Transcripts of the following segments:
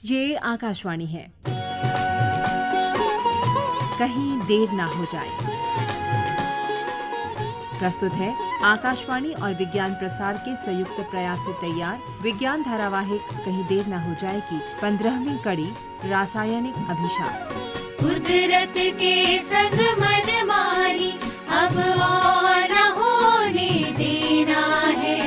ये आकाशवाणी है, कहीं देर ना हो जाए। प्रस्तुत है आकाशवाणी और विज्ञान प्रसार के संयुक्त प्रयास से तैयार विज्ञान धारावाहिक कहीं देर ना हो जाए की 15वीं कड़ी, रासायनिक अभिशाप। कुदरत के संग मन मानी अब और न होने देना है,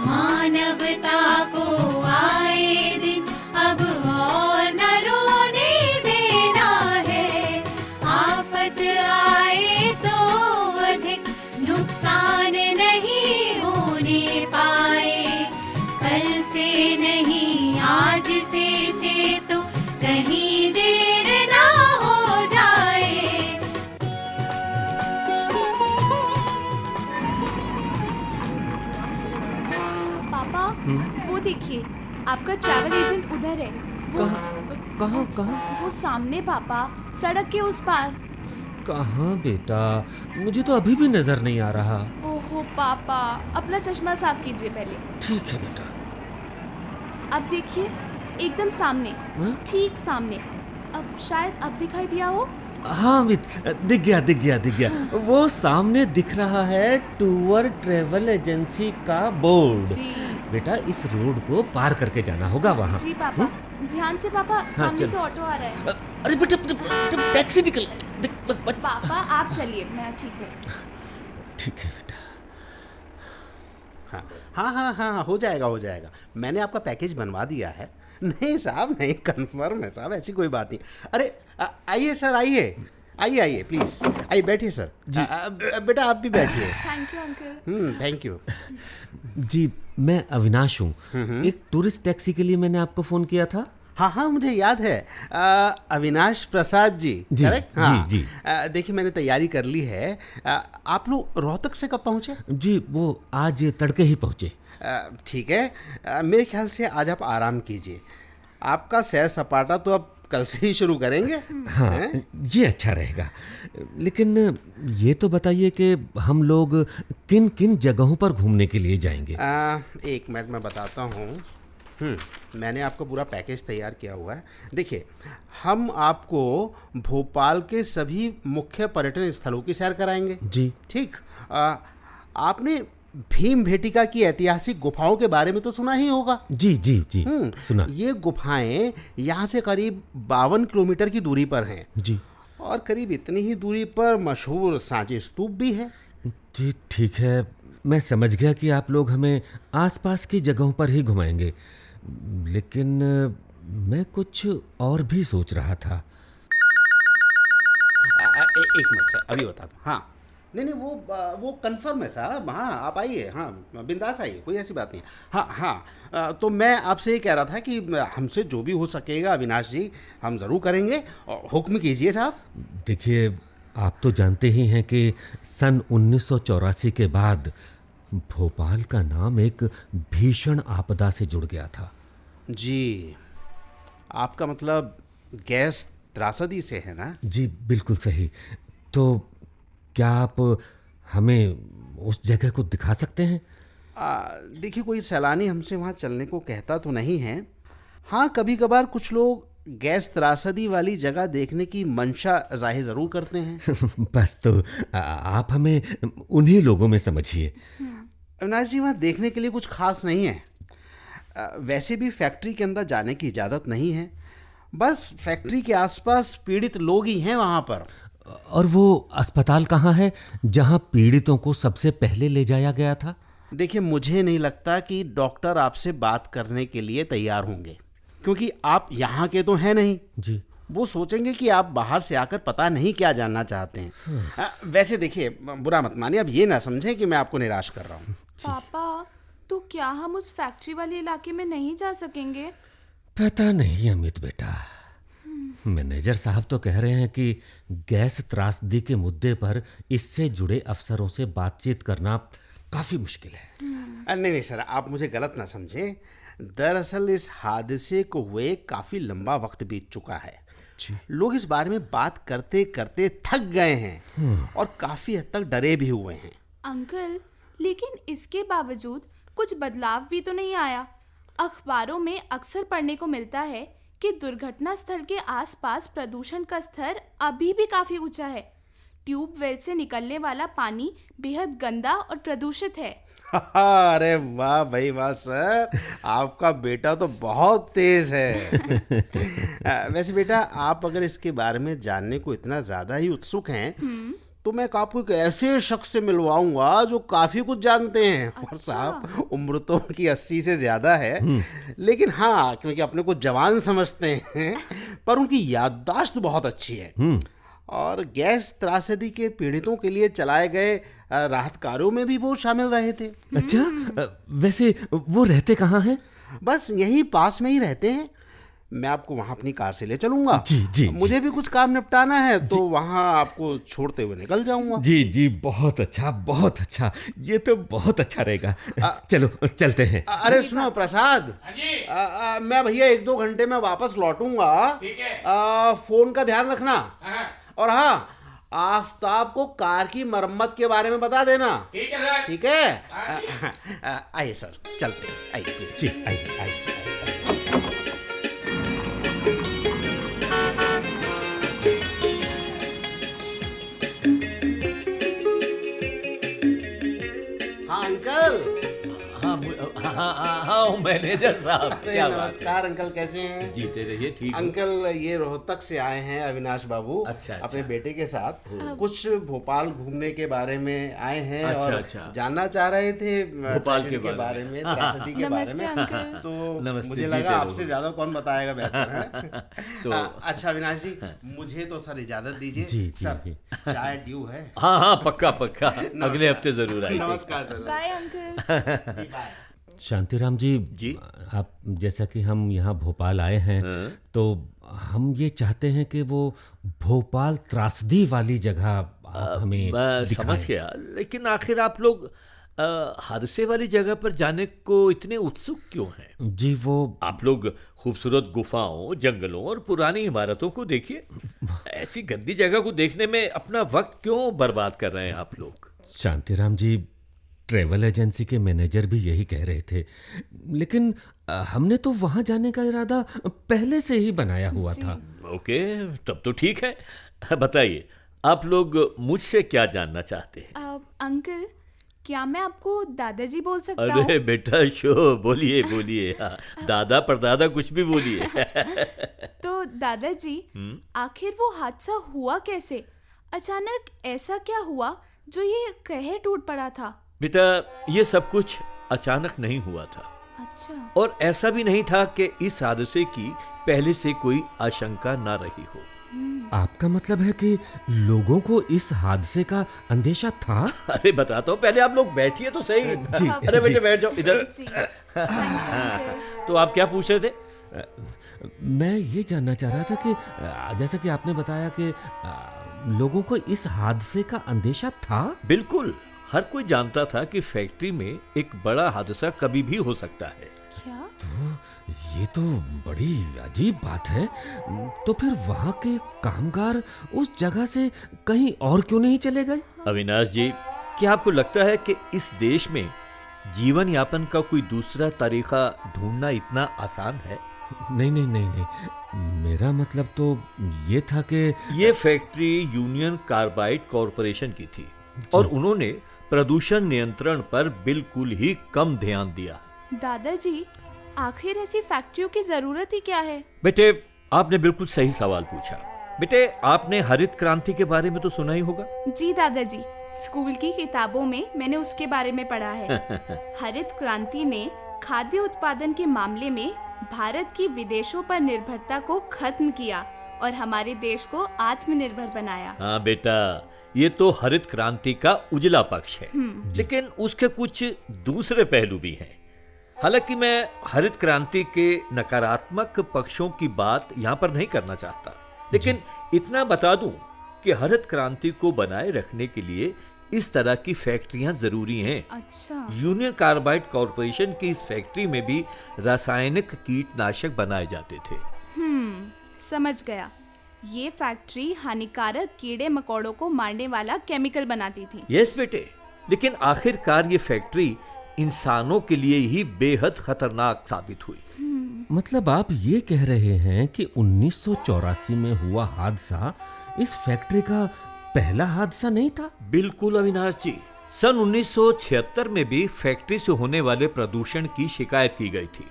मानवता को आए दिन अब और न रोने देना है। आफत आए तो अधिक नुकसान नहीं होने पाए, कल से नहीं आज से चेतो कहीं देर ना हो जाए। पापा, वो देखिए, आपका ट्रैवल एजेंट उधर है। कहाँ? वो सामने पापा, सड़क के उस पार। कहाँ बेटा, मुझे तो अभी भी नजर नहीं आ रहा। ओहो पापा, अपना चश्मा साफ कीजिए पहले। ठीक है बेटा। अब देखिए, एकदम सामने, हाँ? ठीक सामने। अब शायद अब दिखाई दिया हो। हाँ अमित, दिख गया। वो सामने दिख रहा है टूर ट्रेवल एजेंसी का बोर्ड। जी बेटा, इस रोड को पार करके जाना होगा वहाँ। जी पापा, ध्यान से पापा, सामने चल। से ऑटो आ रहा है। अरे बेटा, टैक्सी निकल। पापा आप चलिए, मैं ठीक हूँ। ठीक है बेटा। हाँ, हो जाएगा। मैंने आपका पैकेज बनवा दिया है। नहीं साहब, नहीं, कन्फर्म है साहब, ऐसी कोई बात नहीं। अरे आइए सर, आइए प्लीज, आइए बैठिए सर जी। बेटा आप भी बैठिए। Thank you uncle. Thank you जी, मैं अविनाश हूँ। एक टूरिस्ट टैक्सी के लिए मैंने आपको फोन किया था। हाँ, मुझे याद है। अविनाश प्रसाद जी, जी, करेक्ट? हाँ जी। देखिए, मैंने तैयारी कर ली है। आप लोग रोहतक से कब पहुँचे? जी, वो आज तड़के ही पहुँचे। ठीक है। मेरे ख्याल से आज आप आराम कीजिए। आपका सैर सपाटा तो अब कल से ही शुरू करेंगे। हाँ, ये अच्छा रहेगा। लेकिन ये तो बताइए कि हम लोग किन किन जगहों पर घूमने के लिए जाएंगे। 1 मिनट में बताता हूँ। मैंने आपको पूरा पैकेज तैयार किया हुआ है। देखिए, हम आपको भोपाल के सभी मुख्य पर्यटन स्थलों की सैर कराएंगे। जी ठीक। आपने भीम भेटिका की ऐतिहासिक गुफाओं के बारे में तो सुना ही होगा। जी सुना। ये गुफाएं यहाँ से करीब 52 किलोमीटर की दूरी पर हैं। जी, और करीब इतनी ही दूरी पर मशहूर सांची स्तूप भी है। जी ठीक है, मैं समझ गया कि आप लोग हमें आसपास की जगहों पर ही घुमाएंगे। लेकिन मैं कुछ और भी सोच रहा था। एक मिनट सर, अभी बताता हूँ। हाँ, नहीं, वो कंफर्म है साहब। हाँ, आप आइए। हाँ, बिंदास आइए, कोई ऐसी बात नहीं। हाँ, तो मैं आपसे ये कह रहा था कि हमसे जो भी हो सकेगा अविनाश जी, हम ज़रूर करेंगे। और हुक्म कीजिए साहब। देखिए, आप तो जानते ही हैं कि सन 1984 के बाद भोपाल का नाम एक भीषण आपदा से जुड़ गया था। जी, आपका मतलब गैस त्रासदी से है ना? जी बिल्कुल सही। तो क्या आप हमें उस जगह को दिखा सकते हैं? देखिए, कोई सैलानी हमसे वहाँ चलने को कहता तो नहीं है। हाँ, कभी कभार कुछ लोग गैस त्रासदी वाली जगह देखने की मंशा जाहिर ज़रूर करते हैं। बस तो आप हमें उन्हीं लोगों में समझिए। अविनाश जी, वहाँ देखने के लिए कुछ खास नहीं है। वैसे भी फैक्ट्री के अंदर जाने की इजाज़त नहीं है। बस फैक्ट्री के आसपास पीड़ित लोग ही हैं वहाँ पर। और वो अस्पताल कहाँ है जहाँ पीड़ितों को सबसे पहले ले जाया गया था? देखिए, मुझे नहीं लगता कि डॉक्टर आपसे बात करने के लिए तैयार होंगे, क्योंकि आप यहाँ के तो हैं नहीं। जी। वो सोचेंगे कि आप बाहर से आकर पता नहीं क्या जानना चाहते हैं। वैसे देखिए, बुरा मत मानिए, अब ये ना समझें कि मैं आपको निराश कर रहा हूँ। पापा, तो क्या हम उस फैक्ट्री वाले इलाके में नहीं जा सकेंगे? पता नहीं अमित बेटा, मैनेजर साहब तो कह रहे हैं कि गैस त्रासदी के मुद्दे पर इससे जुड़े अफसरों से बातचीत करना काफ़ी मुश्किल है। नहीं सर, आप मुझे गलत ना समझें। दरअसल इस हादसे को हुए काफ़ी लंबा वक्त बीत चुका है। लोग इस बारे में बात करते करते थक गए हैं और काफ़ी हद तक डरे भी हुए हैं। अंकल, लेकिन इसके बावजूद कुछ बदलाव भी तो नहीं आया। अखबारों में अक्सर पढ़ने को मिलता है कि दुर्घटना स्थल के आसपास प्रदूषण का स्तर अभी भी काफी ऊंचा है। ट्यूबवेल से निकलने वाला पानी बेहद गंदा और प्रदूषित है। अरे वाह भाई वाह सर, आपका बेटा तो बहुत तेज है। वैसे बेटा, आप अगर इसके बारे में जानने को इतना ज़्यादा ही उत्सुक हैं तो मैं आपको एक ऐसे शख्स से मिलवाऊंगा जो काफ़ी कुछ जानते हैं। और साहब, उम्र तो उनकी 80 से ज़्यादा है, लेकिन हाँ, क्योंकि अपने को जवान समझते हैं, पर उनकी याददाश्त बहुत अच्छी है। और गैस त्रासदी के पीड़ितों के लिए चलाए गए राहत कार्यों में भी वो शामिल रहे थे। अच्छा, वैसे वो रहते कहाँ हैं? बस यहीं पास में ही रहते हैं। मैं आपको वहाँ अपनी कार से ले चलूंगा। जी, मुझे भी कुछ काम निपटाना है, तो वहाँ आपको छोड़ते हुए निकल जाऊंगा। जी, बहुत अच्छा, बहुत अच्छा, ये तो बहुत अच्छा रहेगा। चलो चलते हैं। अरे सुनो प्रसाद, मैं भैया 1-2 घंटे में वापस लौटूंगा। फोन का ध्यान रखना। और हाँ, आफताब को कार की मरम्मत के बारे में बता देना। ठीक है सर। ठीक है, आइए सर, चलते हैं। आइए प्लीज। जी, आइए। हाँ अंकल। हाँ, मैनेजर साहब। अरे क्या बात है? नमस्कार अंकल, कैसे हैं? जीते रहिए, ठीक हूँ। अंकल, ये रोहतक से आए हैं अविनाश बाबू। अच्छा। अपने बेटे के साथ कुछ भोपाल घूमने के बारे में आए हैं। अच्छा, और अच्छा। जानना चाह रहे थे भोपाल ट्रेजेडी के बारे में, त्रासदी के बारे में। अंकल। तो नमस्ते, मुझे जीते लगा रहो। आपसे ज्यादा कौन बताएगा बेहतर है। तो अच्छा अविनाश जी, मुझे तो सर इजाजत दीजिए। जी। सर, चाय ड्यू है। हाँ, पक्का अगले हफ्ते जरूर आएंगे। नमस्कार सर। Bye uncle. जी, बाय। शांतिराम जी, आप जैसा कि हम यहाँ भोपाल आए हैं, तो हम ये चाहते हैं कि वो भोपाल त्रासदी वाली जगह आप हमें मैं दिखाएं। समझ गया, लेकिन आखिर आप लोग हादसे वाली जगह पर जाने को इतने उत्सुक क्यों हैं? जी, वो आप लोग खूबसूरत गुफाओं, जंगलों और पुरानी इमारतों को देखिए। ऐसी गंदी जगह को देखने में अपना वक्त क्यों बर्बाद कर रहे हैं आप लोग? शांतिराम जी, ट्रैवल एजेंसी के मैनेजर भी यही कह रहे थे, लेकिन हमने तो वहाँ जाने का इरादा पहले से ही बनाया हुआ था। ओके, तब तो ठीक है। बताइए, आप लोग मुझसे क्या जानना चाहते हैं? अंकल, क्या मैं आपको दादाजी बोल सकता हूँ? अरे बेटा, शो बोलिए। हाँ, दादा परदादा कुछ भी बोलिए। तो दादाजी, आखिर वो हादसा हुआ कैसे? अचानक ऐसा क्या हुआ जो ये कहर टूट पड़ा था? बेटा, ये सब कुछ अचानक नहीं हुआ था। अच्छा। और ऐसा भी नहीं था कि इस हादसे की पहले से कोई आशंका ना रही हो। आपका मतलब है कि लोगों को इस हादसे का अंदेशा था? अरे बताता हूँ, पहले आप लोग बैठिए तो सही। जी, अरे बेटे, बैठ जाओ इधर। जी। तो आप क्या पूछ रहे थे? मैं ये जानना चाह रहा था कि जैसा कि आपने बताया कि लोगों को इस हादसे का अंदेशा था। बिल्कुल, हर कोई जानता था कि फैक्ट्री में एक बड़ा हादसा कभी भी हो सकता है। क्या? तो ये तो बड़ी अजीब बात है। तो फिर वहाँ के कामगार उस जगह से कहीं और क्यों नहीं चले गए? अविनाश जी, क्या आपको लगता है कि इस देश में जीवन यापन का कोई दूसरा तरीका ढूंढना इतना आसान है? नहीं, मेरा मतलब तो ये था कि ये फैक्ट्री यूनियन कार्बाइड कॉरपोरेशन की थी और उन्होंने प्रदूषण नियंत्रण पर बिल्कुल ही कम ध्यान दिया। दादाजी, आखिर ऐसी फैक्ट्रियों की जरूरत ही क्या है? बेटे, आपने बिल्कुल सही सवाल पूछा। बेटे, आपने हरित क्रांति के बारे में तो सुना ही होगा। जी दादाजी, स्कूल की किताबों में मैंने उसके बारे में पढ़ा है। हरित क्रांति ने खाद्य उत्पादन के मामले में भारत की विदेशों पर निर्भरता को खत्म किया और हमारे देश को आत्मनिर्भर बनाया। हाँ बेटा, ये तो हरित क्रांति का उजला पक्ष है, लेकिन उसके कुछ दूसरे पहलू भी हैं। हालांकि मैं हरित क्रांति के नकारात्मक पक्षों की बात यहाँ पर नहीं करना चाहता, लेकिन इतना बता दूं कि हरित क्रांति को बनाए रखने के लिए इस तरह की फैक्ट्रियां जरूरी हैं। अच्छा। यूनियन कार्बाइड कॉरपोरेशन की इस फैक्ट्री में भी रासायनिक कीटनाशक बनाए जाते थे। समझ गया। ये फैक्ट्री हानिकारक कीड़े मकोड़ों को मारने वाला केमिकल बनाती थी। यस बेटे, लेकिन आखिरकार ये फैक्ट्री इंसानों के लिए ही बेहद खतरनाक साबित हुई। मतलब आप ये कह रहे हैं कि 1984 में हुआ हादसा इस फैक्ट्री का पहला हादसा नहीं था? बिल्कुल अविनाश जी, सन 1976 में भी फैक्ट्री से होने वाले प्रदूषण की शिकायत की गई थी।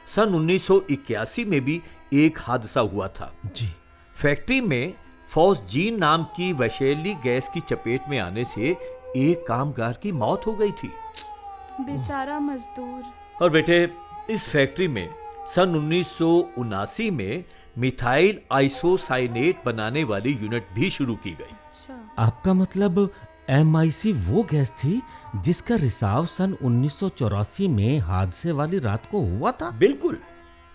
सन 1981 में भी एक हादसा हुआ था। जी। फैक्ट्री में फॉस्जीन नाम की विषैली गैस की चपेट में आने से एक कामगार की मौत हो गई थी। बेचारा मजदूर। और बेटे, इस फैक्ट्री में सन 1979 में मिथाइल आइसोसाइनेट बनाने वाली यूनिट भी शुरू की गई। अच्छा। आपका मतलब MIC वो गैस थी जिसका रिसाव सन 1984 में हादसे वाली रात को हुआ था? बिल्कुल।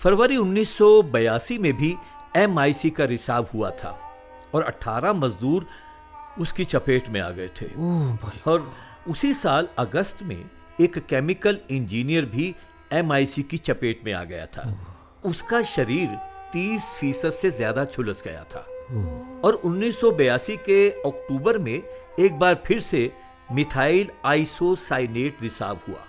फरवरी 1982 में भी MIC का रिसाव हुआ था और 18 मजदूर उसकी चपेट में आ गए थे। ओह भाई। और उसी साल अगस्त में एक केमिकल इंजीनियर भी MIC की चपेट में आ गया था। उसका शरीर 30% से ज्यादा झुलस गया था। और 1982 के अक्टूबर में एक बार फिर से मिथाइल आइसोसाइनेट रिसाव हुआ।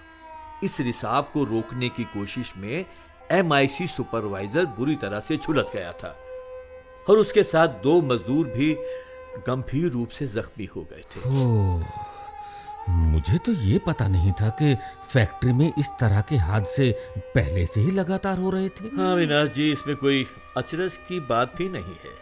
इस रिसाव को रोकने की कोशिश में MIC सुपरवाइजर बुरी तरह से झुलस गया था और उसके साथ 2 मजदूर भी गंभीर रूप से जख्मी हो गए थे। ओह, मुझे तो ये पता नहीं था कि फैक्ट्री में इस तरह के हादसे पहले से ही लगातार हो रहे थे। हाँ अविनाश जी, इसमें कोई अचरज की बात भी नहीं है।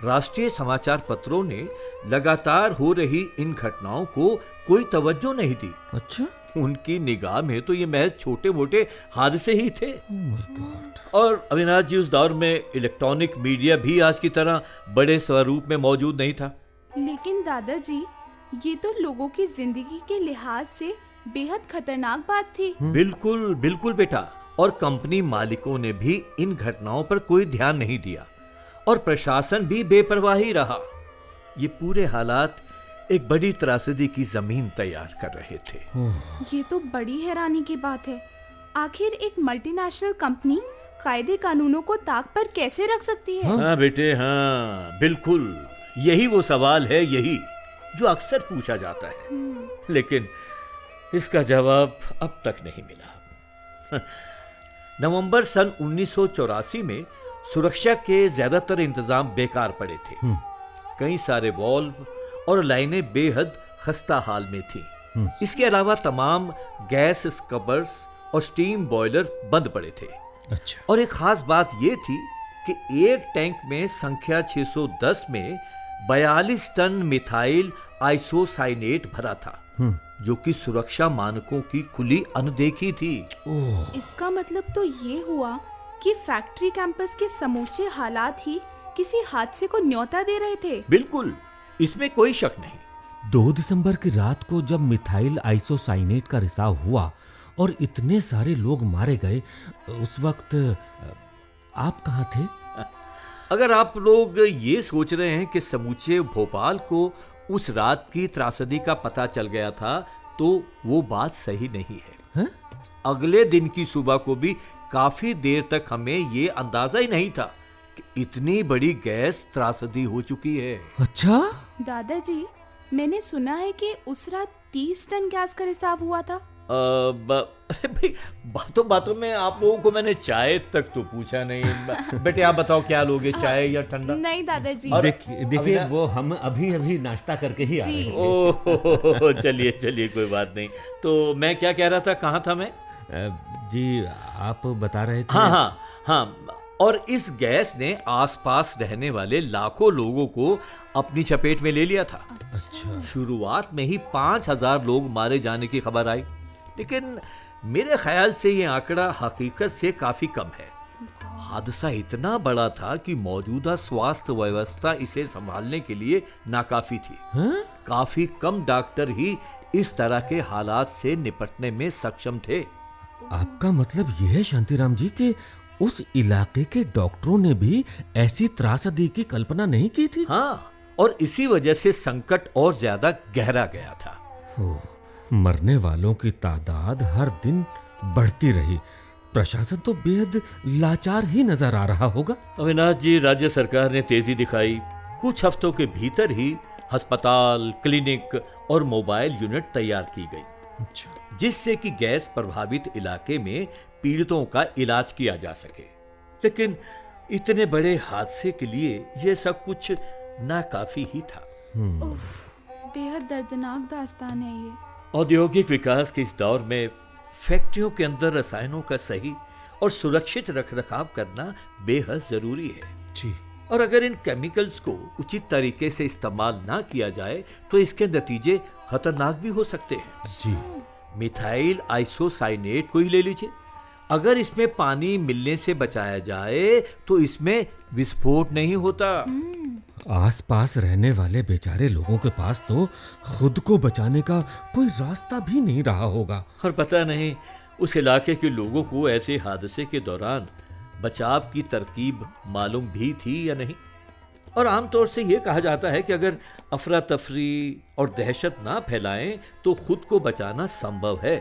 राष्ट्रीय समाचार पत्रों ने लगातार हो रही इन घटनाओं को कोई तवज्जो नहीं दी। अच्छा। उनकी निगाह में तो ये महज छोटे मोटे हादसे ही थे। ओह माय गॉड। और अविनाश जी, उस दौर में इलेक्ट्रॉनिक मीडिया भी आज की तरह बड़े स्वरूप में मौजूद नहीं था। लेकिन दादाजी, ये तो लोगों की जिंदगी के लिहाज से बेहद खतरनाक बात थी। बिल्कुल बिल्कुल बेटा। और कंपनी मालिकों ने भी इन घटनाओं पर कोई ध्यान नहीं दिया और प्रशासन भी बेपरवाही रहा। ये पूरे हालात एक बड़ी त्रासदी की जमीन तैयार कर रहे थे। ये तो बड़ी हैरानी की बात है। आखिर एक मल्टीनेशनल कंपनी कायदे कानूनों को ताक पर कैसे रख सकती है? हाँ बेटे, हाँ बिल्कुल, यही वो सवाल है, यही जो अक्सर पूछा जाता है, लेकिन इसका जवाब अब तक नहीं मिला। नवंबर सन 1984 में सुरक्षा के ज्यादातर इंतजाम बेकार पड़े थे। कई सारे वॉल्व और लाइनें बेहद खस्ता हाल में थी। इसके अलावा तमाम गैस स्कबर्स और स्टीम बॉयलर बंद पड़े थे। अच्छा। और एक खास बात यह थी कि एक टैंक में संख्या 610 में 42 टन मिथाइल आइसोसाइनेट भरा था, जो कि सुरक्षा मानकों की खुली अनदेखी थी। इसका मतलब तो ये हुआ कि फैक्ट्री कैंपस के समूचे हालात ही किसी हादसे को न्योता दे रहे थे। बिल्कुल, इसमें कोई शक नहीं। 2 दिसंबर की रात को जब मिथाइल आइसोसाइनेट का रिसाव हुआ और इतने सारे लोग मारे गए, उस वक्त आप कहाँ थे? अगर आप लोग ये सोच रहे हैं कि समूचे भोपाल को उस रात की त्रासदी का पता चल गया था, तो वो बात सही नहीं है। अगले दिन की सुबह को भी काफी देर तक हमें ये अंदाजा ही नहीं था कि इतनी बड़ी गैस त्रासदी हो चुकी है। अच्छा। दादाजी, मैंने सुना है कि उस रात 30 टन गैस का रिसाव हुआ था। अरे भाई, बातों बातों में आप लोगों को मैंने चाय तक तो पूछा नहीं। बेटे आप बताओ, क्या लोगे, चाय या ठंडा? नहीं दादाजी। देखिए वो हम अभी नाश्ता करके ही आ रहे हैं। ओह, चलिए चलिए, कोई बात नहीं। तो मैं क्या कह रहा था, कहाँ था मैं? जी आप बता रहे थे। हाँ। और इस गैस ने आसपास रहने वाले लाखों लोगों को अपनी चपेट में ले लिया था। अच्छा। शुरुआत में ही 5000 लोग मारे जाने की खबर आई, लेकिन मेरे ख्याल से ये आंकड़ा हकीकत से काफी कम है। हादसा इतना बड़ा था कि मौजूदा स्वास्थ्य व्यवस्था इसे संभालने के लिए नाकाफी थी। काफी कम डॉक्टर ही इस तरह के हालात से निपटने में सक्षम थे। आपका मतलब यह है शांतिराम जी कि उस इलाके के डॉक्टरों ने भी ऐसी त्रासदी की कल्पना नहीं की थी? हाँ, और इसी वजह से संकट और ज्यादा गहरा गया था। मरने वालों की तादाद हर दिन बढ़ती रही। प्रशासन तो बेहद लाचार ही नजर आ रहा होगा। अविनाश जी, राज्य सरकार ने तेजी दिखाई। कुछ हफ्तों के भीतर ही अस्पताल, क्लिनिक और मोबाइल यूनिट तैयार की गई, जिससे कि गैस प्रभावित इलाके में पीड़ितों का इलाज किया जा सके। लेकिन इतने बड़े हादसे के लिए यह सब कुछ नाकाफी ही था। बेहद दर्दनाक दास्तान है ये। औद्योगिक विकास के इस दौर में फैक्ट्रियों के अंदर रसायनों का सही और सुरक्षित रखरखाव करना बेहद जरूरी है जी। और अगर इन केमिकल्स को उचित तरीके से इस्तेमाल ना किया जाए तो इसके नतीजे खतरनाक भी हो सकते हैं। जी। मिथाइल आइसोसाइनेट को ही ले लीजिए, अगर इसमें पानी मिलने से बचाया जाए तो इसमें विस्फोट नहीं होता। आसपास रहने वाले बेचारे लोगों के पास तो खुद को बचाने का कोई रास्ता भी नहीं रहा होगा। और पता नहीं उस इलाके के लोगों को ऐसे हादसे के दौरान बचाव की तरकीब मालूम भी थी या नहीं। और आमतौर से यह कहा जाता है कि अगर अफरा तफरी और दहशत ना फैलाएं तो खुद को बचाना संभव है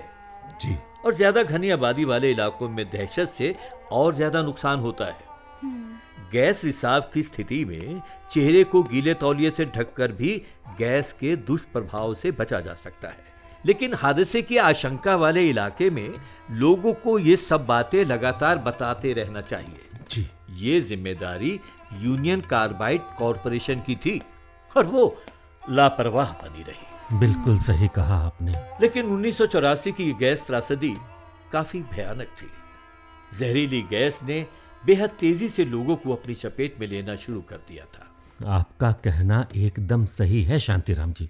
जी। और ज्यादा घनी आबादी वाले इलाकों में दहशत से और ज्यादा नुकसान होता है। गैस रिसाव की स्थिति में चेहरे को गीले तौलिए से ढककर भी गैस के दुष्प्रभाव से बचा जा सकता है, लेकिन हादसे की आशंका वाले इलाके में लोगों को ये सब बातें लगातार बताते रहना चाहिए जी। ये जिम्मेदारी यूनियन कार्बाइड कॉरपोरेशन की थी और वो लापरवाह बनी रही। बिल्कुल सही कहा आपने। लेकिन 1984 की गैस त्रासदी काफी भयानक थी। जहरीली गैस ने बेहद तेजी से लोगों को अपनी चपेट में लेना शुरू कर दिया था। आपका कहना एकदम सही है शांतिराम जी।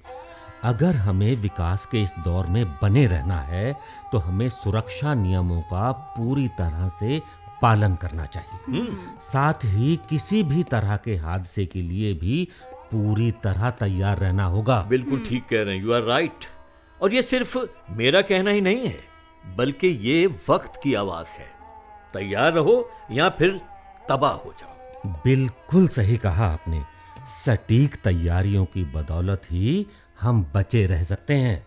अगर हमें विकास के इस दौर में बने रहना है तो हमें सुरक्षा नियमों का पूरी तरह से पालन करना चाहिए। साथ ही किसी भी तरह के हादसे के लिए भी पूरी तरह तैयार रहना होगा। बिल्कुल ठीक कह रहे हैं, यू आर राइट। और ये सिर्फ मेरा कहना ही नहीं है, बल्कि ये वक्त की आवाज है। तैयार रहो या फिर तबाह हो जाओ। बिल्कुल सही कहा आपने। सटीक तैयारियों की बदौलत ही हम बचे रह सकते हैं।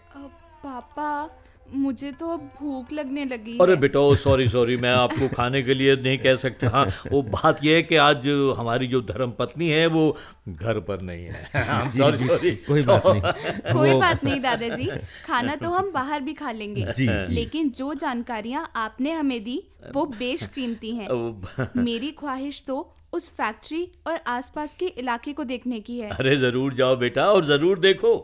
पापा, मुझे तो अब भूख लगने लगी अरे है। बेटा सॉरी मैं आपको खाने के लिए नहीं कह सकता। हाँ, वो बात ये है कि आज हमारी जो धर्म पत्नी है वो घर पर नहीं है। सॉरी कोई बात नहीं। कोई बात नहीं दादाजी, खाना तो हम बाहर भी खा लेंगे। जी। लेकिन जो जानकारियाँ आपने हमें दी वो बेशकीमती हैं। मेरी ख्वाहिश तो उस फैक्ट्री और आसपास के इलाके को देखने की है। अरे जरूर जाओ बेटा और जरूर देखो।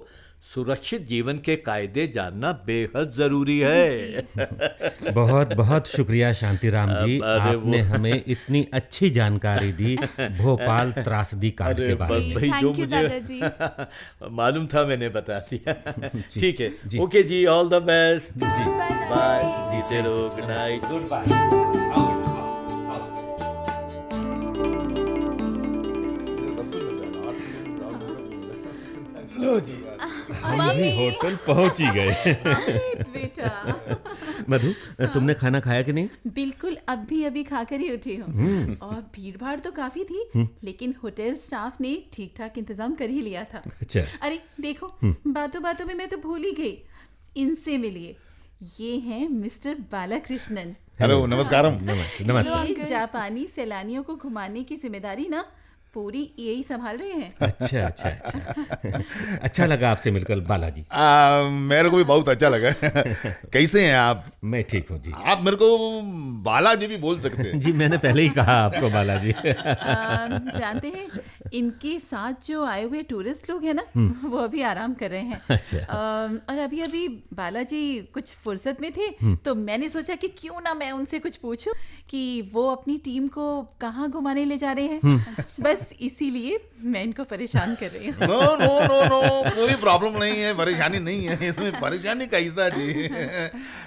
सुरक्षित जीवन के कायदे जानना बेहद जरूरी है। बहुत बहुत शुक्रिया शांतिराम जी, अरे आपने हमें इतनी अच्छी जानकारी दी भोपाल त्रासदी कांड के बारे बस में। भाई जो थैंक यू मुझे दादाजी। मालूम था मैंने बता दिया। जी, ठीक है, जी। ओके जी, ऑल द बेस्ट जी। Bye, बाय, दादाजी। जीते रहो, गुड नाइट, गुड बाय। लो जी, हम भी होटल पहुंच ही गए। बेटा मधु, तुमने खाना खाया कि नहीं? बिल्कुल अभी अभी खाकर ही उठी हूँ। और भीड़ भाड़ तो काफी थी, लेकिन होटल स्टाफ ने ठीक ठाक इंतजाम कर ही लिया था। अच्छा। अरे देखो, बातों बातों में मैं तो भूल ही गई। इनसे मिलिए, ये हैं मिस्टर बालाकृष्णन। हेलो, नमस्कारम। नमस्कार। ये जापानी सैलानियों को घुमाने की जिम्मेदारी ना पूरी यही संभाल रहे हैं। अच्छा। अच्छा लगा आपसे मिलकर बालाजी। मेरे को भी बहुत अच्छा लगा। कैसे हैं आप? मैं ठीक हूँ जी। आप मेरे को बालाजी भी बोल सकते हैं। जी, मैंने पहले ही कहा आपको बालाजी। जानते हैं, इनके साथ जो आए हुए टूरिस्ट लोग हैं ना, वो अभी आराम कर रहे हैं। अच्छा। और अभी अभी बालाजी कुछ फुर्सत में थे, तो मैंने सोचा कि क्यों ना मैं उनसे कुछ पूछूं कि वो अपनी टीम को कहाँ घुमाने ले जा रहे हैं। बस इसीलिए मैं इनको परेशान कर रही हूँ। नो नो नो नो, कोई प्रॉब्लम नहीं है, परेशानी नहीं है इसमें। परेशानी कैसा जी?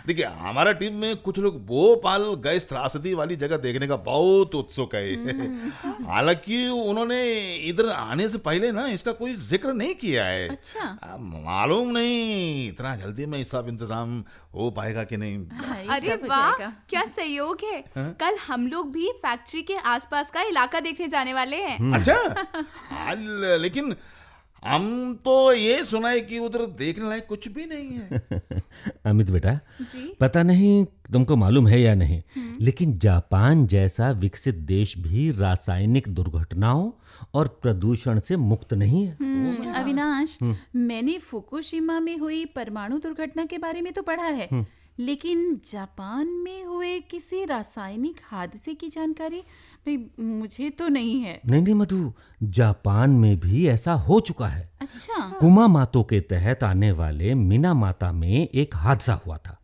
देखिए, हमारा टीम में कुछ लोग भोपाल गैस त्रासदी वाली जगह देखने का बहुत उत्सुक है। हालांकि उन्होंने इधर आने से पहले ना इसका कोई जिक्र नहीं किया है। अच्छा। मालूम नहीं इतना जल्दी में सब इंतजाम हो पाएगा कि नहीं। भाई, अरे सब हो वाह, जाएगा। क्या सहयोग है। कल हम लोग भी फैक्ट्री के आसपास का इलाका देखने जाने वाले हैं। अच्छा। हाँ, लेकिन हम तो ये सुना है कि उधर देखने लायक कुछ भी नहीं है। अमित बेटा, जी। पता नहीं तुमको मालूम है या नहीं, लेकिन जापान जैसा विकसित देश भी रासायनिक दुर्घटनाओं और प्रदूषण से मुक्त नहीं है। अविनाश, मैंने फुकुशिमा में हुई परमाणु दुर्घटना के बारे में तो पढ़ा है, लेकिन जापान में हुए किसी रासायनिक हादसे की जानकारी भाई मुझे तो नहीं है। नहीं नहीं मधु, जापान में भी ऐसा हो चुका है। अच्छा। कुमामातो के तहत आने वाले मिनामाता में एक हादसा हुआ था।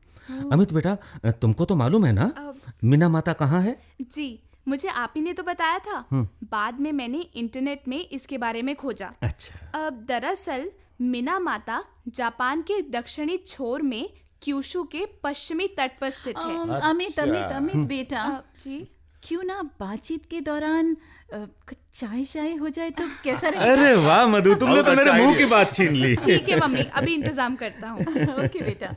अमित बेटा, तुमको तो मालूम है ना मिनामाता कहाँ है? जी, मुझे आप ही ने तो बताया था। बाद में मैंने इंटरनेट में इसके बारे में खोजा। अच्छा। दरअसल मिनामाता जापान के दक्षिणी छोर में क्यूशू के पश्चिमी तट पर स्थित है। अमित बेटा, जी क्यों ना बातचीत के दौरान कुछ चाय हो जाए तो कैसा रहेगा? अरे वाह मधु, तुमने तो मेरे मुंह की बात छीन ली। ठीक है मम्मी, अभी इंतजाम करता हूँ। ओके बेटा।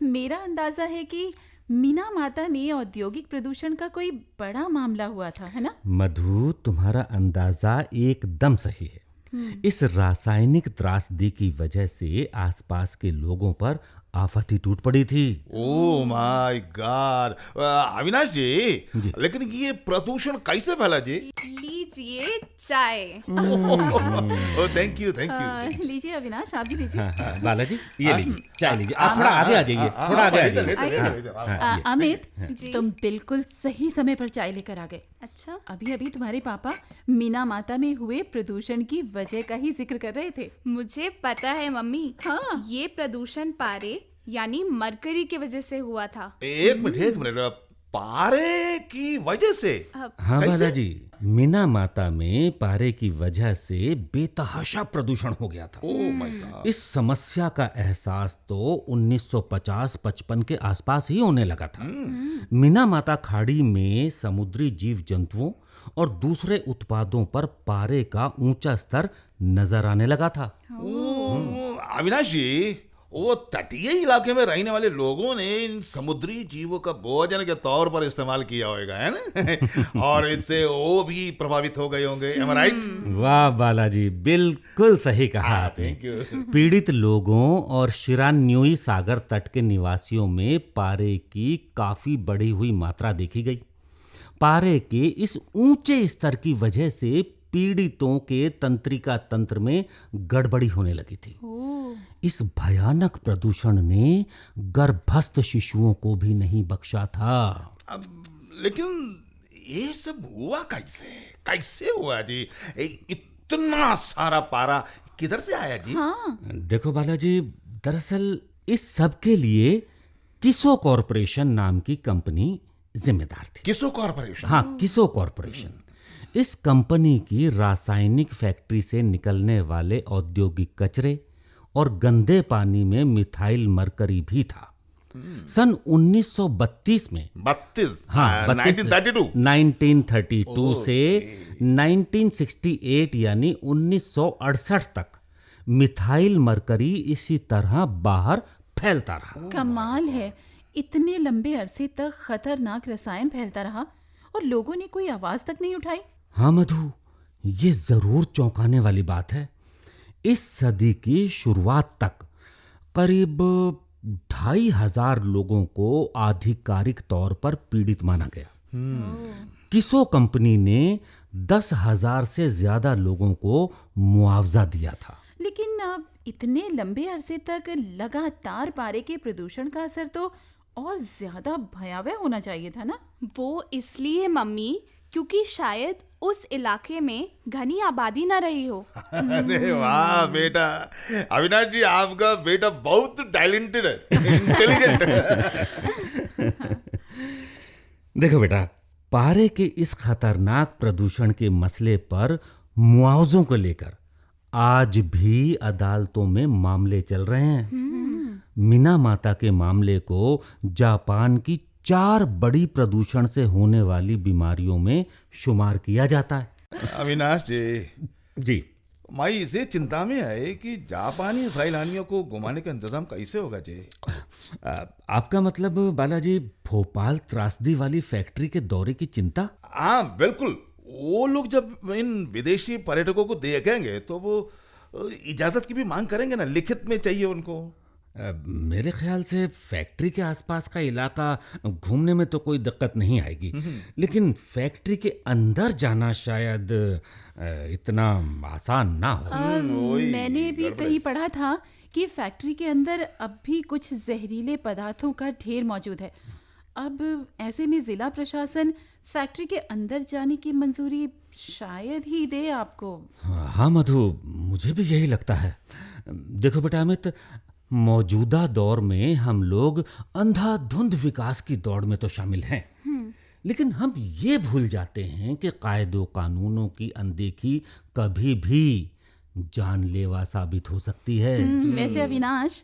मेरा अंदाजा है कि मिनामाता में औद्योगिक प्रदूषण का कोई बड़ा मामला हुआ था, है ना? मधु, तुम्हारा अंदाजा एकदम सही है। इस रासायनिक त्रासदी की वजह से आसपास के लोगों पर आफत ही टूट पड़ी थी। Oh my God. Avinash ji, लेकिन ये प्रदूषण कैसे फैला जी? लीजिए चाय। Oh thank you. लीजिए अविनाश, आप भी लीजिए। हाँ, बालाजी ये लीजिए, चाय लीजिए। आप थोड़ा आगे आ जाइए, थोड़ा आगे आ जाइए। अमित, जी। तुम बिल्कुल सही समय पर चाय लेकर आ गए। अच्छा, अभी तुम्हारे पापा मिनामाता में हुए प्रदूषण की वजह का ही जिक्र कर रहे थे। मुझे पता है मम्मी। हाँ। ये प्रदूषण पारे यानी मरकरी की वजह से हुआ था। एक मिनट, पारे की वजह से? हाँ कैसे? बालाजी, मिनामाता में पारे की वजह से बेतहाशा प्रदूषण हो गया था। ओह माय गॉड। इस समस्या का एहसास तो 1950-55 के आसपास ही होने लगा था। मिनामाता खाड़ी में समुद्री जीव जंतुओं और दूसरे उत्पादों पर पारे का ऊंचा स्तर नजर आने लगा था। अविनाश जी, वो तटीय इलाके में रहने वाले लोगों ने इन समुद्री जीवों का भोजन के तौर पर इस्तेमाल किया होगा, है ना? और इससे वो भी प्रभावित हो गए होंगे। Am I right? वाह बालाजी, बिल्कुल सही कहा आपने। Thank you. पीड़ित लोगों और शिरान्योई सागर तट के निवासियों में पारे की काफी बढ़ी हुई मात्रा देखी गई। पारे के इस ऊंचे स्तर की वजह से पीड़ितों के तंत्रिका तंत्र में गड़बड़ी होने लगी थी। इस भयानक प्रदूषण ने गर्भस्थ शिशुओं को भी नहीं बख्शा था। लेकिन ये सब हुआ कैसे हुआ जी? इतना सारा पारा किधर से आया जी? हाँ। देखो बालाजी, दरअसल इस सब के लिए किसो कॉरपोरेशन नाम की कंपनी जिम्मेदार थी। किसो कॉरपोरेशन? हाँ, किसो कॉरपोरेशन। इस कंपनी की रासायनिक फैक्ट्री से निकलने वाले औद्योगिक कचरे और गंदे पानी में मिथाइल मरकरी भी था। सन 1932 में 32? हाँ, 1932 से 1968 यानी 1968 तक मिथाइल मरकरी इसी तरह बाहर फैलता रहा। कमाल है, इतने लंबे अरसे तक खतरनाक रसायन फैलता रहा और लोगों ने कोई आवाज तक नहीं उठाई। हाँ मधु, ये जरूर चौंकाने वाली बात है। इस सदी की शुरुआत तक करीब 2500 लोगों को आधिकारिक तौर पर पीड़ित माना गया। किसो कंपनी ने 10,000 से ज्यादा लोगों को मुआवजा दिया था। लेकिन अब इतने लंबे अरसे तक लगातार पारे के प्रदूषण का असर तो और ज्यादा भयावह होना चाहिए था ना? वो इसलिए मम्मी, क्योंकि शायद उस इलाके में घनी आबादी न रही हो। अरे वाह बेटा, अविनाश जी आपका बेटा बहुत टैलेंटेड है, इंटेलिजेंट है। देखो बेटा, पारे के इस खतरनाक प्रदूषण के मसले पर मुआवजों को लेकर आज भी अदालतों में मामले चल रहे हैं। मिनामाता के मामले को जापान की 4 बड़ी प्रदूषण से होने वाली बीमारियों में शुमार किया जाता है। अविनाश जी, मैं इसे चिंता में है कि जापानी सैलानियों को घुमाने का इंतजाम कैसे होगा जी? आपका मतलब बालाजी भोपाल त्रासदी वाली फैक्ट्री के दौरे की चिंता? हाँ बिल्कुल। वो लोग जब इन विदेशी पर्यटकों को देखेंगे तो वो इजाजत की भी मांग करेंगे ना, लिखित में चाहिए उनको। मेरे ख्याल से फैक्ट्री के आसपास का इलाका घूमने में तो कोई दिक्कत नहीं आएगी, लेकिन फैक्ट्री के अंदर जाना शायद इतना आसान ना हो। मैंने भी कहीं पढ़ा था कि फैक्ट्री के अंदर अब भी कुछ जहरीले पदार्थों का ढेर मौजूद है। अब ऐसे में जिला प्रशासन फैक्ट्री के अंदर जाने की मंजूरी शायद ही दे आपको। हाँ मधु, मुझे भी यही लगता है। देखो बेटा अमित, मौजूदा दौर में हम लोग अंधाधुंध विकास की दौड़ में तो शामिल हैं, लेकिन हम ये भूल जाते हैं कि कायदों कानूनों की अनदेखी कभी भी जानलेवा साबित हो सकती है। वैसे अविनाश,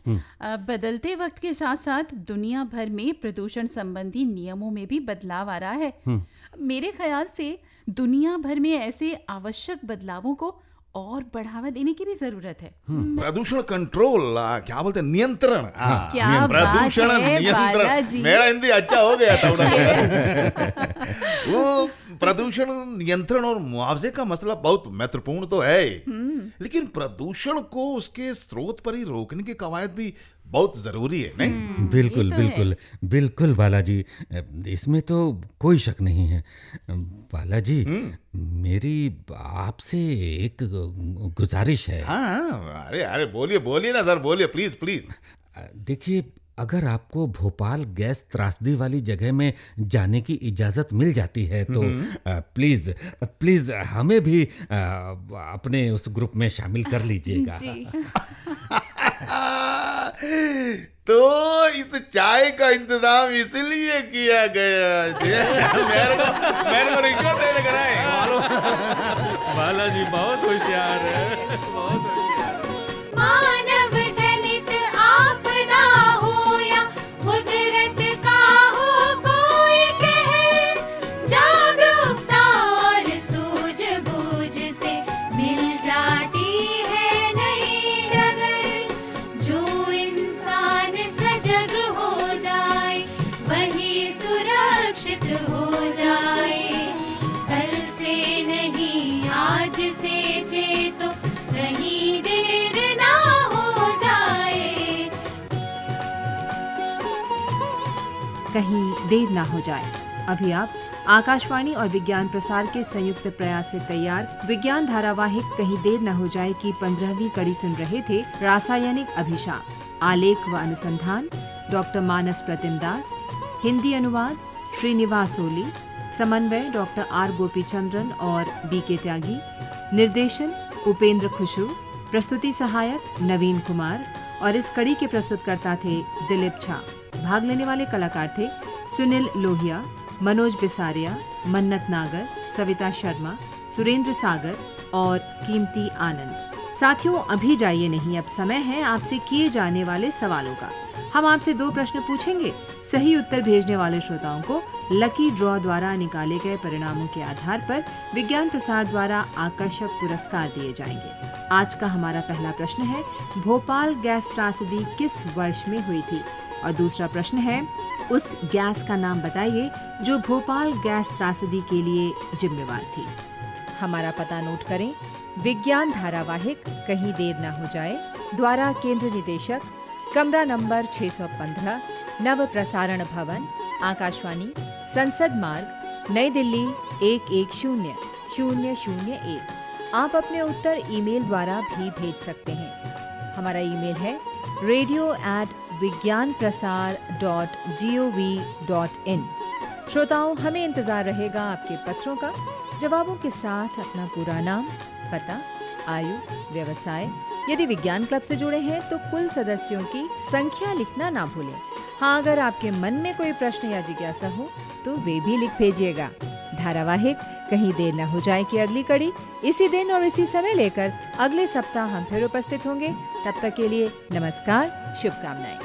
बदलते वक्त के साथ साथ दुनिया भर में प्रदूषण संबंधी नियमों में भी बदलाव आ रहा है। मेरे ख्याल से दुनिया भर में ऐसे आवश्यक बदलावों को और बढ़ावा देने की भी जरूरत है। प्रदूषण कंट्रोल, क्या बोलते हैं, नियंत्रण। क्या प्रदूषण बात है नियंत्रण। बालाजी। मेरा हिंदी अच्छा हो गया था। वो प्रदूषण नियंत्रण और मुआवजे का मसला बहुत महत्वपूर्ण तो है, लेकिन प्रदूषण को उसके स्रोत पर ही रोकने की कवायद भी बहुत जरूरी है, नहीं? बिल्कुल ये तो बिल्कुल बिल्कुल बालाजी, इसमें तो कोई शक नहीं है। बालाजी, मेरी आपसे एक गुजारिश है। हाँ, अरे अरे बोलिए बोलिए ना सर, बोलिए प्लीज प्लीज। देखिए, अगर आपको भोपाल गैस त्रासदी वाली जगह में जाने की इजाज़त मिल जाती है तो प्लीज़ प्लीज़ हमें भी अपने उस ग्रुप में शामिल कर लीजिएगा। जी। तो इस चाय का इंतजाम इसलिए किया गया। मेरे को रिश्वत देने का है, मालूम? बालाजी बहुत होशियार है, बहुत होशियार। मानव जनित आपदा हो या कुदरत का हो कोई कहर, जागरूकता और सूझबूझ से मिल जाती है नई डगर। जो इंसान सजग हो जाए वही सुरक्षित हो जाए। कल से नहीं आज से चेतो, कहीं देर ना हो जाए। कहीं देर ना हो जाए। अभी आप आकाशवाणी और विज्ञान प्रसार के संयुक्त प्रयास से तैयार विज्ञान धारावाहिक कहीं देर न हो जाए की 15वीं कड़ी सुन रहे थे। रासायनिक अभिशाप, आलेख व अनुसंधान डॉक्टर मानस प्रतिम दास, हिंदी अनुवाद श्रीनिवास ओली, समन्वय डॉक्टर आर गोपीचंद्रन और बीके त्यागी, निर्देशन उपेंद्र खुशरू, प्रस्तुति सहायक नवीन कुमार और इस कड़ी के प्रस्तुतकर्ता थे दिलीप झा। भाग लेने वाले कलाकार थे सुनील लोहिया, मनोज बिसारिया, मन्नत नागर, सविता शर्मा, सुरेंद्र सागर और कीमती आनंद। साथियों, अभी जाइए नहीं, अब समय है आपसे किए जाने वाले सवालों का। हम आपसे 2 प्रश्न पूछेंगे। सही उत्तर भेजने वाले श्रोताओं को लकी ड्रॉ द्वारा निकाले गए परिणामों के आधार पर विज्ञान प्रसार द्वारा आकर्षक पुरस्कार दिए जाएंगे। आज का हमारा पहला प्रश्न है, भोपाल गैस त्रासदी किस वर्ष में हुई थी? और दूसरा प्रश्न है, उस गैस का नाम बताइए जो भोपाल गैस त्रासदी के लिए जिम्मेवार थी। हमारा पता नोट करें, विज्ञान धारावाहिक कहीं देर न हो जाए द्वारा केंद्र निदेशक, कमरा नंबर 615, नव प्रसारण भवन, आकाशवाणी, संसद मार्ग, नई दिल्ली 110001। आप अपने उत्तर ईमेल द्वारा भी भेज सकते हैं। हमारा ईमेल है radio@vigyanprasar.gov.in। श्रोताओं, हमें इंतजार रहेगा आपके पत्रों का। जवाबों के साथ अपना पूरा नाम, पता, आयु, व्यवसाय। यदि विज्ञान क्लब से जुड़े हैं तो कुल सदस्यों की संख्या लिखना ना भूलें। हाँ, अगर आपके मन में कोई प्रश्न या जिज्ञासा हो तो वे भी लिख भेजिएगा। धारावाहिक कहीं देर न हो जाए की अगली कड़ी इसी दिन और इसी समय लेकर अगले सप्ताह हम फिर उपस्थित होंगे। तब तक के लिए नमस्कार, शुभकामनाएं।